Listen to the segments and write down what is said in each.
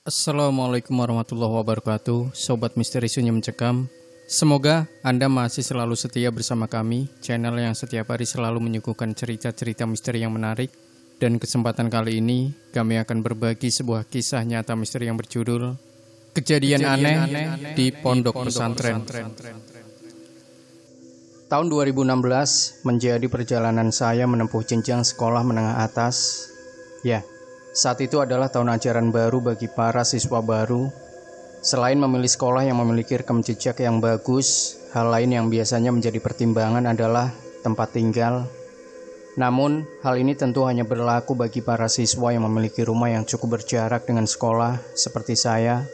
Assalamualaikum warahmatullahi wabarakatuh, Sobat Misteri Sunyi Mencekam. Semoga Anda masih selalu setia bersama kami, channel yang setiap hari selalu menyuguhkan cerita-cerita misteri yang menarik. Dan kesempatan kali ini, kami akan berbagi sebuah kisah nyata misteri yang berjudul Kejadian Aneh di Pondok Pesantren. Tahun 2016 menjadi perjalanan saya menempuh jenjang sekolah menengah atas. Ya, saat itu adalah tahun ajaran baru bagi para siswa baru. Selain memilih sekolah yang memiliki rekam jejak yang bagus, hal lain yang biasanya menjadi pertimbangan adalah tempat tinggal. Namun, hal ini tentu hanya berlaku bagi para siswa yang memiliki rumah yang cukup berjarak dengan sekolah, seperti saya.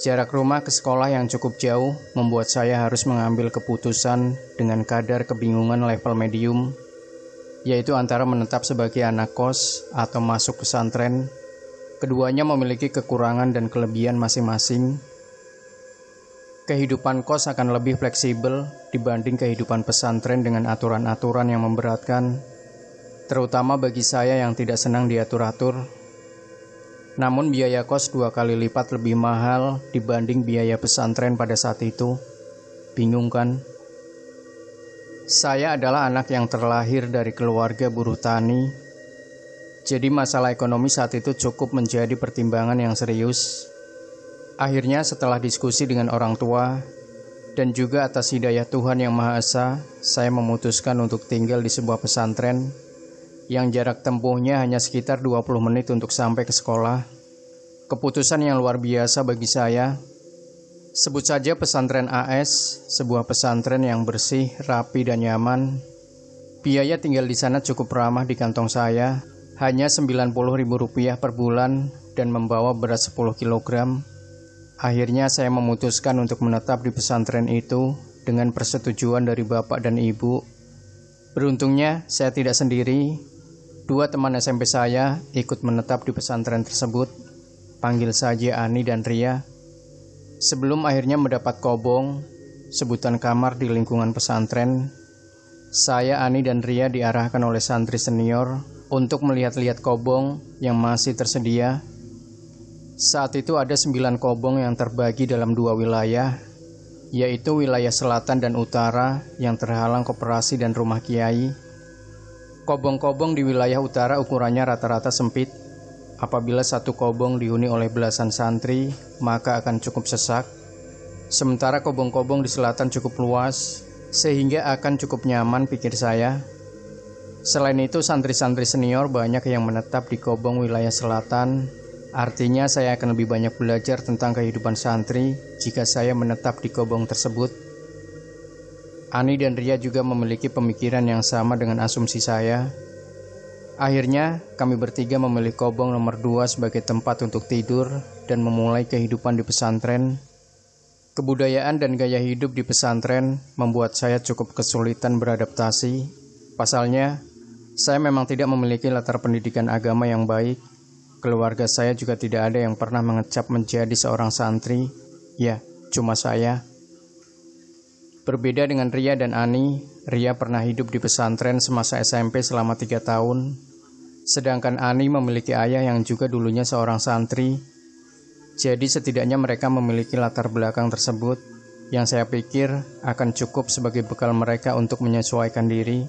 Jarak rumah ke sekolah yang cukup jauh membuat saya harus mengambil keputusan dengan kadar kebingungan level medium, yaitu antara menetap sebagai anak kos atau masuk pesantren. Keduanya memiliki kekurangan dan kelebihan masing-masing. Kehidupan kos akan lebih fleksibel dibanding kehidupan pesantren dengan aturan-aturan yang memberatkan, terutama bagi saya yang tidak senang diatur-atur. Namun biaya kos 2 kali lipat lebih mahal dibanding biaya pesantren pada saat itu. Bingung kan? Saya adalah anak yang terlahir dari keluarga buruh tani. Jadi masalah ekonomi saat itu cukup menjadi pertimbangan yang serius. Akhirnya setelah diskusi dengan orang tua dan juga atas hidayah Tuhan Yang Maha Esa, saya memutuskan untuk tinggal di sebuah pesantren yang jarak tempuhnya hanya sekitar 20 menit untuk sampai ke sekolah. Keputusan yang luar biasa bagi saya. Sebut saja pesantren AS, sebuah pesantren yang bersih, rapi, dan nyaman. Biaya tinggal di sana cukup ramah di kantong saya, hanya Rp90.000 per bulan dan membawa beras 10 kg. Akhirnya saya memutuskan untuk menetap di pesantren itu dengan persetujuan dari bapak dan ibu. Beruntungnya saya tidak sendiri. 2 teman SMP saya ikut menetap di pesantren tersebut. Panggil saja Ani dan Ria. Sebelum akhirnya mendapat kobong, sebutan kamar di lingkungan pesantren, saya, Ani, dan Ria diarahkan oleh santri senior untuk melihat-lihat kobong yang masih tersedia. Saat itu ada 9 kobong yang terbagi dalam 2 wilayah, yaitu wilayah selatan dan utara yang terhalang koperasi dan rumah kiai. Kobong-kobong di wilayah utara ukurannya rata-rata sempit. Apabila satu kobong dihuni oleh belasan santri, maka akan cukup sesak. Sementara kobong-kobong di selatan cukup luas, sehingga akan cukup nyaman, pikir saya. Selain itu, santri-santri senior banyak yang menetap di kobong wilayah selatan. Artinya saya akan lebih banyak belajar tentang kehidupan santri jika saya menetap di kobong tersebut. Ani dan Ria juga memiliki pemikiran yang sama dengan asumsi saya. Akhirnya, kami bertiga memilih kobong nomor 2 sebagai tempat untuk tidur dan memulai kehidupan di pesantren. Kebudayaan dan gaya hidup di pesantren membuat saya cukup kesulitan beradaptasi. Pasalnya, saya memang tidak memiliki latar pendidikan agama yang baik. Keluarga saya juga tidak ada yang pernah mengecap menjadi seorang santri. Ya, cuma saya. Berbeda dengan Ria dan Ani, Ria pernah hidup di pesantren semasa SMP selama 3 tahun. Sedangkan Ani memiliki ayah yang juga dulunya seorang santri. Jadi setidaknya mereka memiliki latar belakang tersebut yang saya pikir akan cukup sebagai bekal mereka untuk menyesuaikan diri.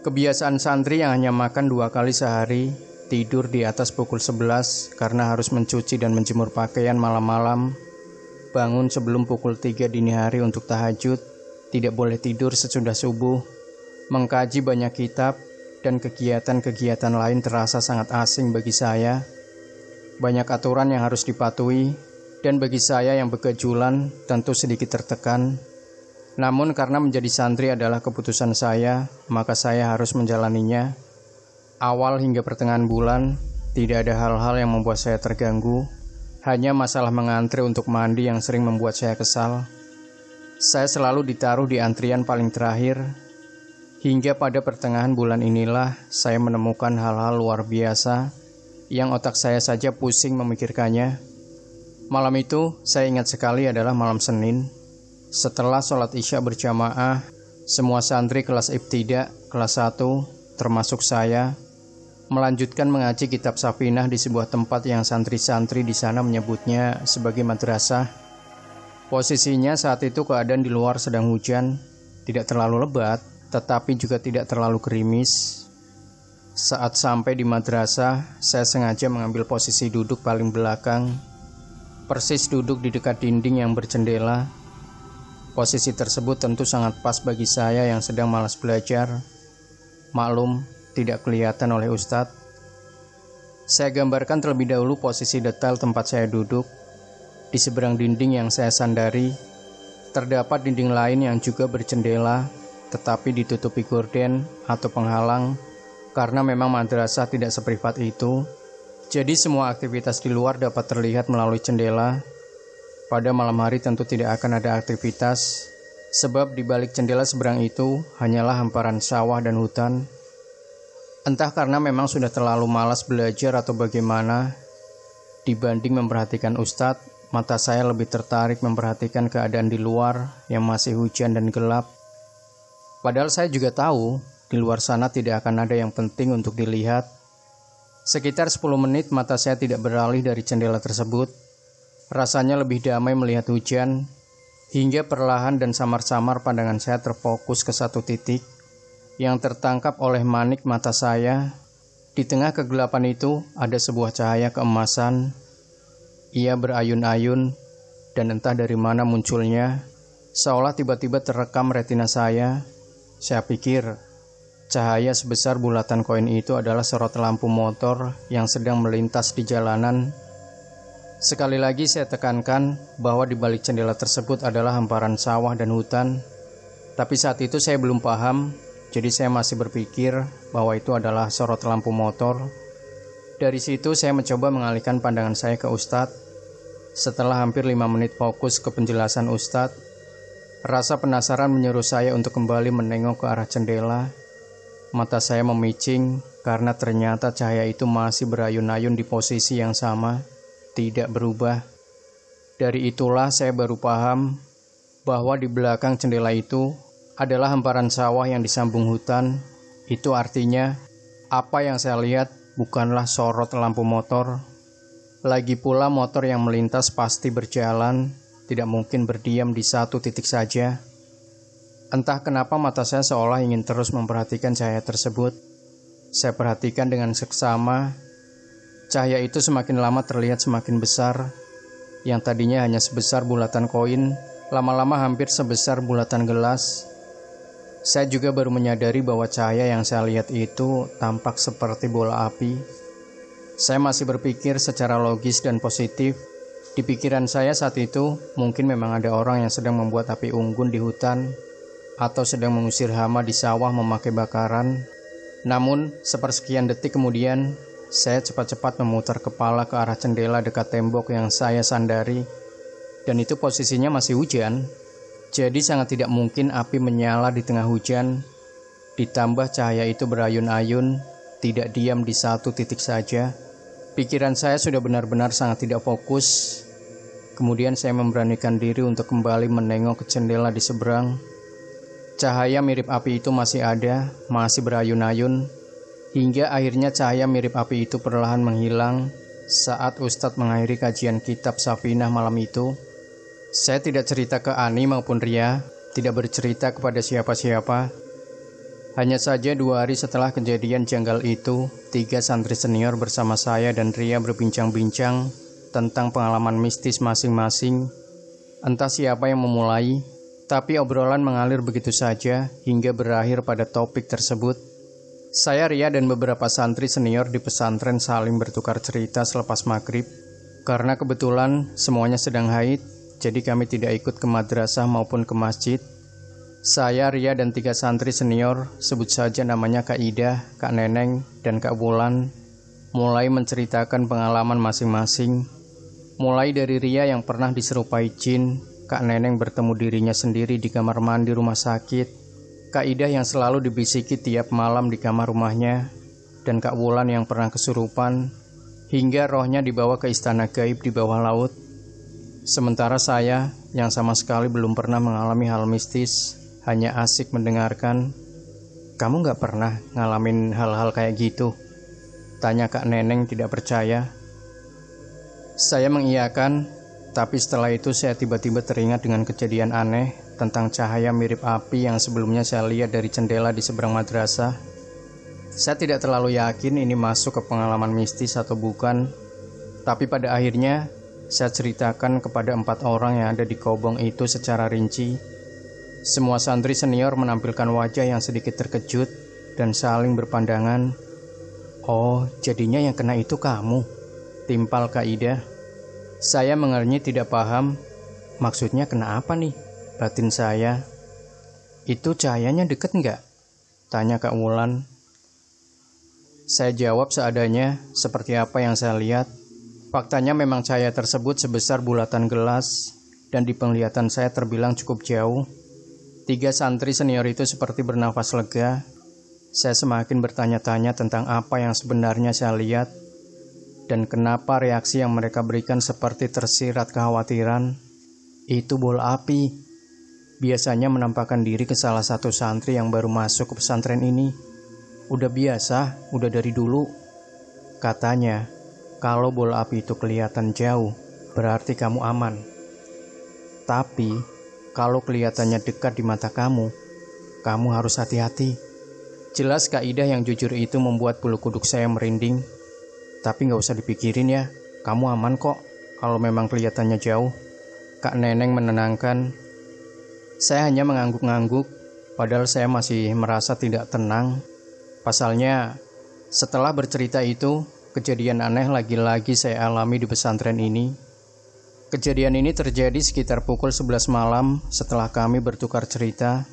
Kebiasaan santri yang hanya makan 2 kali sehari, tidur di atas pukul 11 karena harus mencuci dan menjemur pakaian malam-malam, bangun sebelum pukul 3 dini hari untuk tahajud, tidak boleh tidur sesudah subuh, mengkaji banyak kitab, dan kegiatan-kegiatan lain terasa sangat asing bagi saya. Banyak aturan yang harus dipatuhi, dan bagi saya yang begajulan tentu sedikit tertekan. Namun karena menjadi santri adalah keputusan saya, maka saya harus menjalaninya. Awal hingga pertengahan bulan, tidak ada hal-hal yang membuat saya terganggu. Hanya masalah mengantri untuk mandi yang sering membuat saya kesal. Saya selalu ditaruh di antrian paling terakhir. Hingga pada pertengahan bulan inilah saya menemukan hal-hal luar biasa yang otak saya saja pusing memikirkannya. Malam itu saya ingat sekali adalah malam Senin. Setelah sholat Isya berjamaah, semua santri kelas ibtidak, kelas 1, termasuk saya, melanjutkan mengaji kitab Safinah di sebuah tempat yang santri-santri di sana menyebutnya sebagai madrasah. Posisinya saat itu keadaan di luar sedang hujan, tidak terlalu lebat, tetapi juga tidak terlalu gerimis. Saat sampai di madrasah, saya sengaja mengambil posisi duduk paling belakang, persis duduk di dekat dinding yang berjendela. Posisi tersebut tentu sangat pas bagi saya yang sedang malas belajar. Maklum, tidak kelihatan oleh Ustadz. Saya gambarkan terlebih dahulu posisi detail tempat saya duduk. Di seberang dinding yang saya sandari, terdapat dinding lain yang juga berjendela, tetapi ditutupi gorden atau penghalang, karena memang madrasah tidak seprivat itu. Jadi semua aktivitas di luar dapat terlihat melalui jendela. Pada malam hari tentu tidak akan ada aktivitas, sebab di balik jendela seberang itu hanyalah hamparan sawah dan hutan. Entah karena memang sudah terlalu malas belajar atau bagaimana, dibanding memperhatikan Ustadz, mata saya lebih tertarik memperhatikan keadaan di luar yang masih hujan dan gelap. Padahal saya juga tahu, di luar sana tidak akan ada yang penting untuk dilihat. Sekitar 10 menit mata saya tidak beralih dari jendela tersebut. Rasanya lebih damai melihat hujan, hingga perlahan dan samar-samar pandangan saya terfokus ke satu titik yang tertangkap oleh manik mata saya. Di tengah kegelapan itu ada sebuah cahaya keemasan. Ia berayun-ayun, dan entah dari mana munculnya, seolah tiba-tiba terekam retina saya. Saya pikir, cahaya sebesar bulatan koin itu adalah sorot lampu motor yang sedang melintas di jalanan. Sekali lagi saya tekankan bahwa di balik jendela tersebut adalah hamparan sawah dan hutan. Tapi saat itu saya belum paham, jadi saya masih berpikir bahwa itu adalah sorot lampu motor. Dari situ saya mencoba mengalihkan pandangan saya ke Ustadz. Setelah hampir 5 menit fokus ke penjelasan Ustadz, rasa penasaran menyuruh saya untuk kembali menengok ke arah jendela. Mata saya memicing karena ternyata cahaya itu masih berayun-ayun di posisi yang sama, tidak berubah. Dari itulah saya baru paham bahwa di belakang jendela itu adalah hamparan sawah yang disambung hutan. Itu artinya apa yang saya lihat bukanlah sorot lampu motor. Lagi pula motor yang melintas pasti berjalan, tidak mungkin berdiam di satu titik saja. Entah kenapa mata saya seolah ingin terus memperhatikan cahaya tersebut. Saya perhatikan dengan seksama. Cahaya itu semakin lama terlihat semakin besar. Yang tadinya hanya sebesar bulatan koin, lama-lama hampir sebesar bulatan gelas. Saya juga baru menyadari bahwa cahaya yang saya lihat itu tampak seperti bola api. Saya masih berpikir secara logis dan positif. Di pikiran saya saat itu, mungkin memang ada orang yang sedang membuat api unggun di hutan, atau sedang mengusir hama di sawah memakai bakaran. Namun, sepersekian detik kemudian, saya cepat-cepat memutar kepala ke arah jendela dekat tembok yang saya sandari. Dan itu posisinya masih hujan. Jadi sangat tidak mungkin api menyala di tengah hujan. Ditambah cahaya itu berayun-ayun, tidak diam di satu titik saja. Pikiran saya sudah benar-benar sangat tidak fokus. Kemudian saya memberanikan diri untuk kembali menengok ke jendela di seberang. Cahaya mirip api itu masih ada, masih berayun-ayun, hingga akhirnya cahaya mirip api itu perlahan menghilang saat Ustadz mengakhiri kajian kitab Safinah malam itu. Saya tidak cerita ke Ani maupun Ria, tidak bercerita kepada siapa-siapa. Hanya saja 2 hari setelah kejadian janggal itu, 3 santri senior bersama saya dan Ria berbincang-bincang tentang pengalaman mistis masing-masing. Entah siapa yang memulai, tapi obrolan mengalir begitu saja hingga berakhir pada topik tersebut. Saya, Ria, dan beberapa santri senior di pesantren saling bertukar cerita selepas maghrib. Karena kebetulan semuanya sedang haid, jadi kami tidak ikut ke madrasah maupun ke masjid. Saya, Ria, dan 3 santri senior, sebut saja namanya Kak Ida, Kak Neneng, dan Kak Wulan, mulai menceritakan pengalaman masing-masing. Mulai dari Ria yang pernah diserupai jin, Kak Neneng bertemu dirinya sendiri di kamar mandi rumah sakit, Kak Ida yang selalu dibisiki tiap malam di kamar rumahnya, dan Kak Wulan yang pernah kesurupan, hingga rohnya dibawa ke istana gaib di bawah laut. Sementara saya, yang sama sekali belum pernah mengalami hal mistis, hanya asik mendengarkan. Kamu gak pernah ngalamin hal-hal kayak gitu? Tanya Kak Neneng tidak percaya. Saya mengiyakan, tapi setelah itu saya tiba-tiba teringat dengan kejadian aneh tentang cahaya mirip api yang sebelumnya saya lihat dari jendela di seberang madrasah. Saya tidak terlalu yakin ini masuk ke pengalaman mistis atau bukan, tapi pada akhirnya saya ceritakan kepada 4 orang yang ada di kobong itu secara rinci. Semua santri senior menampilkan wajah yang sedikit terkejut dan saling berpandangan. "Oh, jadinya yang kena itu kamu?" timpal Kak Ida. Saya mengernyit tidak paham. Maksudnya kena apa nih? Batin saya. "Itu cahayanya deket nggak?" tanya Kak Wulan. Saya jawab seadanya, seperti apa yang saya lihat. Faktanya memang cahaya tersebut sebesar bulatan gelas, dan di penglihatan saya terbilang cukup jauh. 3 santri senior itu seperti bernafas lega. Saya semakin bertanya-tanya tentang apa yang sebenarnya saya lihat, dan kenapa reaksi yang mereka berikan seperti tersirat kekhawatiran. Itu bola api. Biasanya menampakkan diri ke salah satu santri yang baru masuk ke pesantren ini. Udah biasa, udah dari dulu. Katanya, kalau bola api itu kelihatan jauh, berarti kamu aman. Tapi, kalau kelihatannya dekat di mata kamu harus hati-hati. Jelas Kak Ida yang jujur itu membuat bulu kuduk saya merinding. Tapi gak usah dipikirin ya, kamu aman kok kalau memang kelihatannya jauh. Kak Neneng menenangkan. Saya hanya mengangguk-ngangguk, padahal saya masih merasa tidak tenang. Pasalnya, setelah bercerita itu, kejadian aneh lagi-lagi saya alami di pesantren ini. Kejadian ini terjadi sekitar pukul 11 malam setelah kami bertukar cerita.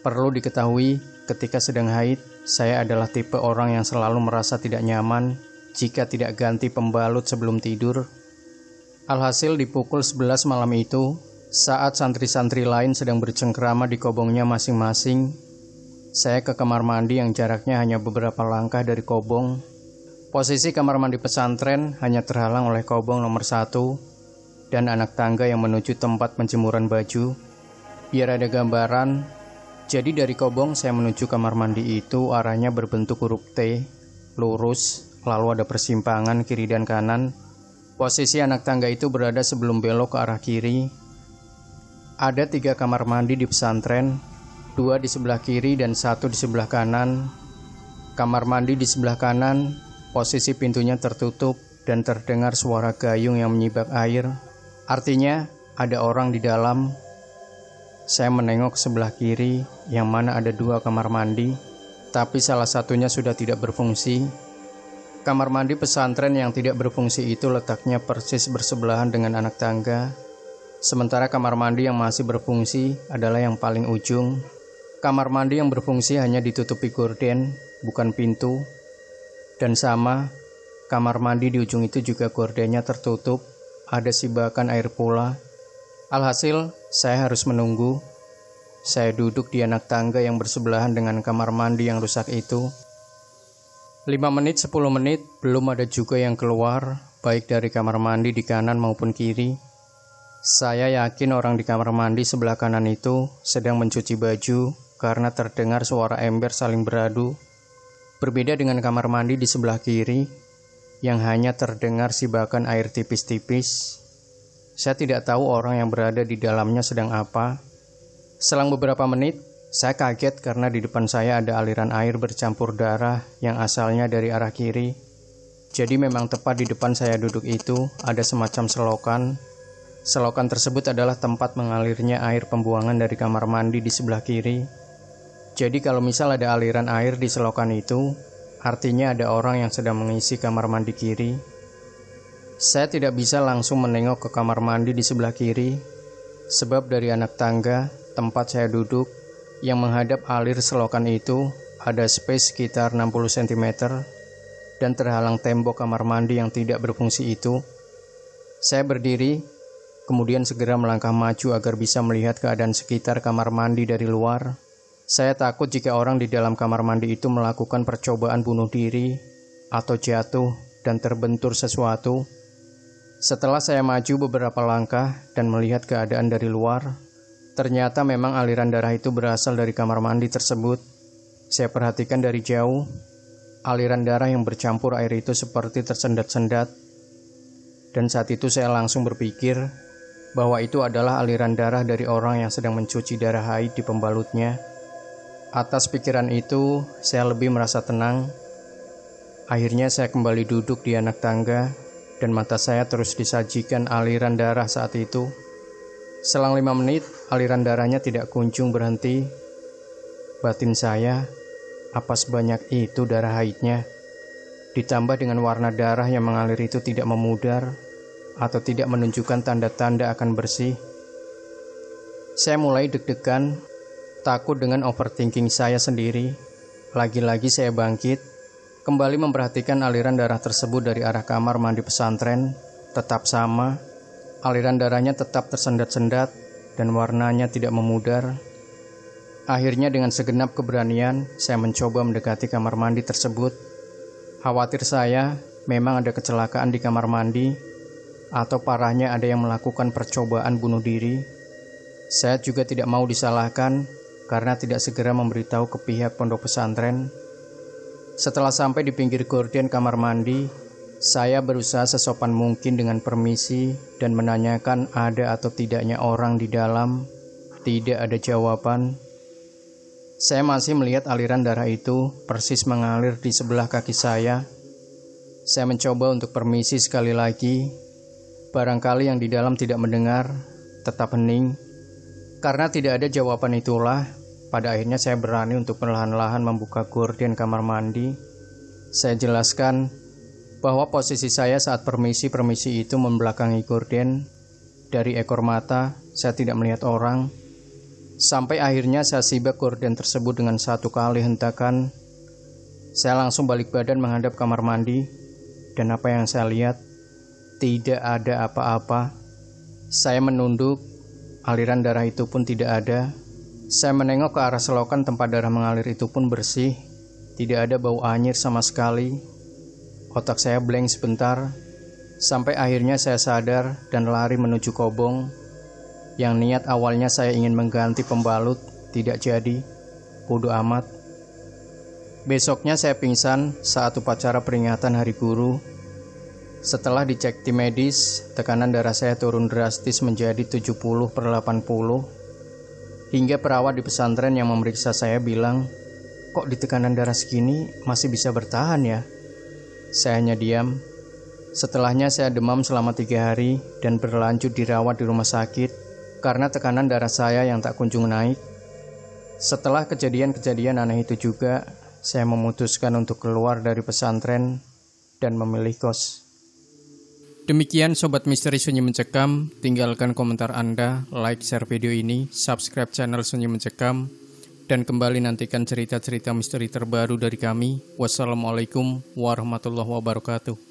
Perlu diketahui, ketika sedang haid, saya adalah tipe orang yang selalu merasa tidak nyaman jika tidak ganti pembalut sebelum tidur. Alhasil di pukul 11 malam itu, saat santri-santri lain sedang bercengkrama di kobongnya masing-masing, saya ke kamar mandi yang jaraknya hanya beberapa langkah dari kobong. Posisi kamar mandi pesantren hanya terhalang oleh kobong nomor 1 dan anak tangga yang menuju tempat penjemuran baju. Biar ada gambaran, jadi dari kobong saya menuju kamar mandi itu arahnya berbentuk huruf T, lurus, lalu ada persimpangan kiri dan kanan. Posisi anak tangga itu berada sebelum belok ke arah kiri. Ada 3 kamar mandi di pesantren, 2 di sebelah kiri dan 1 di sebelah kanan. Kamar mandi di sebelah kanan, posisi pintunya tertutup dan terdengar suara gayung yang menyibak air. Artinya ada orang di dalam. Saya menengok ke sebelah kiri, yang mana ada 2 kamar mandi, tapi salah satunya sudah tidak berfungsi. Kamar mandi pesantren yang tidak berfungsi itu letaknya persis bersebelahan dengan anak tangga. Sementara kamar mandi yang masih berfungsi adalah yang paling ujung. Kamar mandi yang berfungsi hanya ditutupi gorden, bukan pintu. Dan sama, kamar mandi di ujung itu juga gordennya tertutup, ada sibakan air pula. Alhasil, saya harus menunggu. Saya duduk di anak tangga yang bersebelahan dengan kamar mandi yang rusak itu. 5 menit, 10 menit, belum ada juga yang keluar, baik dari kamar mandi di kanan maupun kiri. Saya yakin orang di kamar mandi sebelah kanan itu sedang mencuci baju, karena terdengar suara ember saling beradu. Berbeda dengan kamar mandi di sebelah kiri, yang hanya terdengar sibakan air tipis-tipis. Saya tidak tahu orang yang berada di dalamnya sedang apa. Selang beberapa menit, saya kaget karena di depan saya ada aliran air bercampur darah yang asalnya dari arah kiri. Jadi memang tepat di depan saya duduk itu ada semacam selokan. Selokan tersebut adalah tempat mengalirnya air pembuangan dari kamar mandi di sebelah kiri. Jadi kalau misal ada aliran air di selokan itu, artinya ada orang yang sedang mengisi kamar mandi kiri. Saya tidak bisa langsung menengok ke kamar mandi di sebelah kiri, sebab dari anak tangga, tempat saya duduk, yang menghadap alir selokan itu, ada space sekitar 60 cm, dan terhalang tembok kamar mandi yang tidak berfungsi itu. Saya berdiri, kemudian segera melangkah maju agar bisa melihat keadaan sekitar kamar mandi dari luar. Saya takut jika orang di dalam kamar mandi itu melakukan percobaan bunuh diri atau jatuh dan terbentur sesuatu. Setelah saya maju beberapa langkah dan melihat keadaan dari luar, ternyata memang aliran darah itu berasal dari kamar mandi tersebut. Saya perhatikan dari jauh, aliran darah yang bercampur air itu seperti tersendat-sendat. Dan saat itu saya langsung berpikir bahwa itu adalah aliran darah dari orang yang sedang mencuci darah haid di pembalutnya. Atas pikiran itu, saya lebih merasa tenang. Akhirnya saya kembali duduk di anak tangga dan mata saya terus disajikan aliran darah saat itu. Selang 5 menit, aliran darahnya tidak kunjung berhenti. Batin saya, apa sebanyak itu darah haidnya? Ditambah dengan warna darah yang mengalir itu tidak memudar atau tidak menunjukkan tanda-tanda akan bersih. Saya mulai deg-degan, takut dengan overthinking saya sendiri. Lagi-lagi saya bangkit, kembali memperhatikan aliran darah tersebut dari arah kamar mandi pesantren. Tetap sama, aliran darahnya tetap tersendat-sendat dan warnanya tidak memudar. Akhirnya dengan segenap keberanian, saya mencoba mendekati kamar mandi tersebut. Khawatir saya memang ada kecelakaan di kamar mandi, atau parahnya ada yang melakukan percobaan bunuh diri. Saya juga tidak mau disalahkan karena tidak segera memberitahu ke pihak pondok pesantren. Setelah sampai di pinggir gorden kamar mandi, saya berusaha sesopan mungkin dengan permisi dan menanyakan ada atau tidaknya orang di dalam. Tidak ada jawaban. Saya masih melihat aliran darah itu persis mengalir di sebelah kaki saya. Saya mencoba untuk permisi sekali lagi. Barangkali yang di dalam tidak mendengar, tetap hening. Karena tidak ada jawaban itulah, pada akhirnya saya berani untuk perlahan-lahan membuka gorden kamar mandi. Saya jelaskan bahwa posisi saya saat permisi itu membelakangi gorden. Dari ekor mata, saya tidak melihat orang. Sampai akhirnya saya sibak gorden tersebut dengan satu kali hentakan. Saya langsung balik badan menghadap kamar mandi. Dan apa yang saya lihat, tidak ada apa-apa. Saya menunduk, aliran darah itu pun tidak ada. Saya menengok ke arah selokan tempat darah mengalir itu pun bersih. Tidak ada bau anyir sama sekali. Otak saya blank sebentar. Sampai akhirnya saya sadar dan lari menuju kobong. Yang niat awalnya saya ingin mengganti pembalut, tidak jadi. Bodoh amat. Besoknya saya pingsan saat upacara peringatan Hari Guru. Setelah dicek tim medis, tekanan darah saya turun drastis menjadi 70/80. Hingga perawat di pesantren yang memeriksa saya bilang, "Kok di tekanan darah segini masih bisa bertahan ya?" Saya hanya diam. Setelahnya saya demam selama 3 hari dan berlanjut dirawat di rumah sakit karena tekanan darah saya yang tak kunjung naik. Setelah kejadian-kejadian aneh itu juga, saya memutuskan untuk keluar dari pesantren dan memilih kos. Demikian Sobat Misteri Sunyi Mencekam, tinggalkan komentar Anda, like, share video ini, subscribe channel Sunyi Mencekam, dan kembali nantikan cerita-cerita misteri terbaru dari kami. Wassalamualaikum warahmatullahi wabarakatuh.